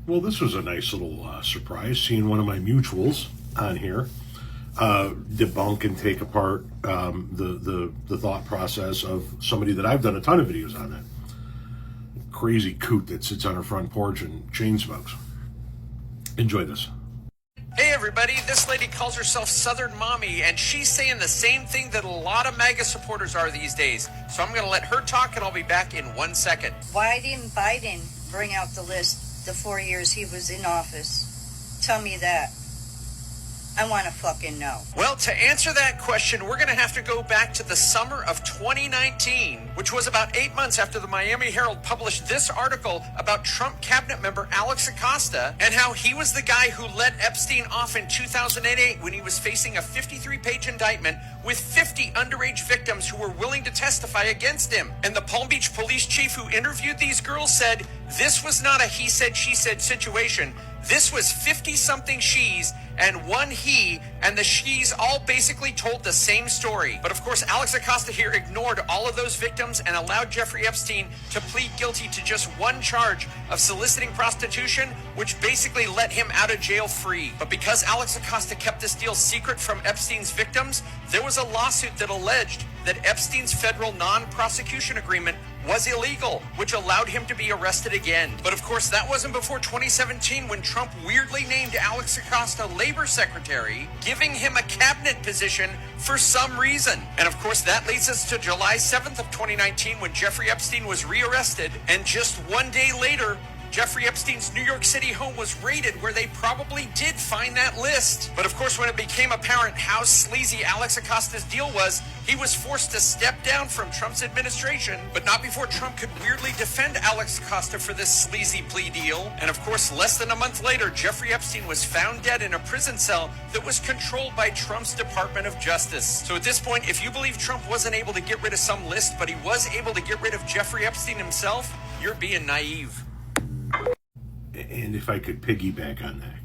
Well, this was a nice little surprise, seeing one of my mutuals on here debunk and take apart the thought process of somebody that I've done a ton of videos on, that crazy coot that sits on her front porch and chain smokes. Enjoy this. Hey everybody, this lady calls herself Southern Mommy, and she's saying the same thing that a lot of MAGA supporters are these days. So I'm going to let her talk, and I'll be back in 1 second. Why didn't Biden bring out the list the 4 years he was in office? Tell me that. I want to fucking know. Well, to answer that question, we're going to have to go back to the summer of 2019, which was about 8 months after the Miami Herald published this article about Trump cabinet member Alex Acosta and how he was the guy who let Epstein off in 2008 when he was facing a 53-page indictment with 50 underage victims who were willing to testify against him. And the Palm Beach police chief who interviewed these girls said this was not a he said, she said situation. This was 50-something she's and one he, and the she's all basically told the same story. But of course, Alex Acosta here ignored all of those victims and allowed Jeffrey Epstein to plead guilty to just one charge of soliciting prostitution, which basically let him out of jail free. But because Alex Acosta kept this deal secret from Epstein's victims, there was a lawsuit that alleged that Epstein's federal non-prosecution agreement was illegal, which allowed him to be arrested again. But of course, that wasn't before 2017 when Trump weirdly named Alex Acosta labor secretary, giving him a cabinet position for some reason. And of course, that leads us to July 7th of 2019 when Jeffrey Epstein was rearrested. And just 1 day later, Jeffrey Epstein's New York City home was raided, where they probably did find that list. But of course, when it became apparent how sleazy Alex Acosta's deal was, he was forced to step down from Trump's administration, but not before Trump could weirdly defend Alex Acosta for this sleazy plea deal. And of course, less than a month later, Jeffrey Epstein was found dead in a prison cell that was controlled by Trump's Department of Justice. So at this point, if you believe Trump wasn't able to get rid of some list, but he was able to get rid of Jeffrey Epstein himself, you're being naive. And if I could piggyback on that,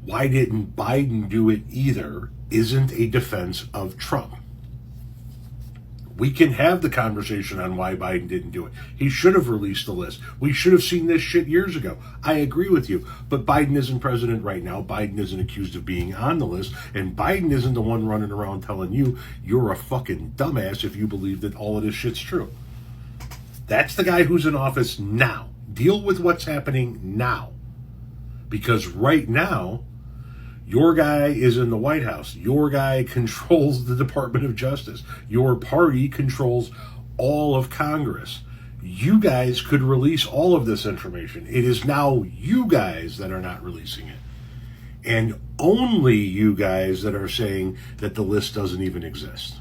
why didn't Biden do it either isn't a defense of Trump. We can have the conversation on why Biden didn't do it. He should have released the list. We should have seen this shit years ago. I agree with you. But Biden isn't president right now. Biden isn't accused of being on the list. And Biden isn't the one running around telling you you're a fucking dumbass if you believe that all of this shit's true. That's the guy who's in office now. Deal with what's happening now. Because right now, your guy is in the White House. Your guy controls the Department of Justice. Your party controls all of Congress. You guys could release all of this information. It is now you guys that are not releasing it. And only you guys that are saying that the list doesn't even exist.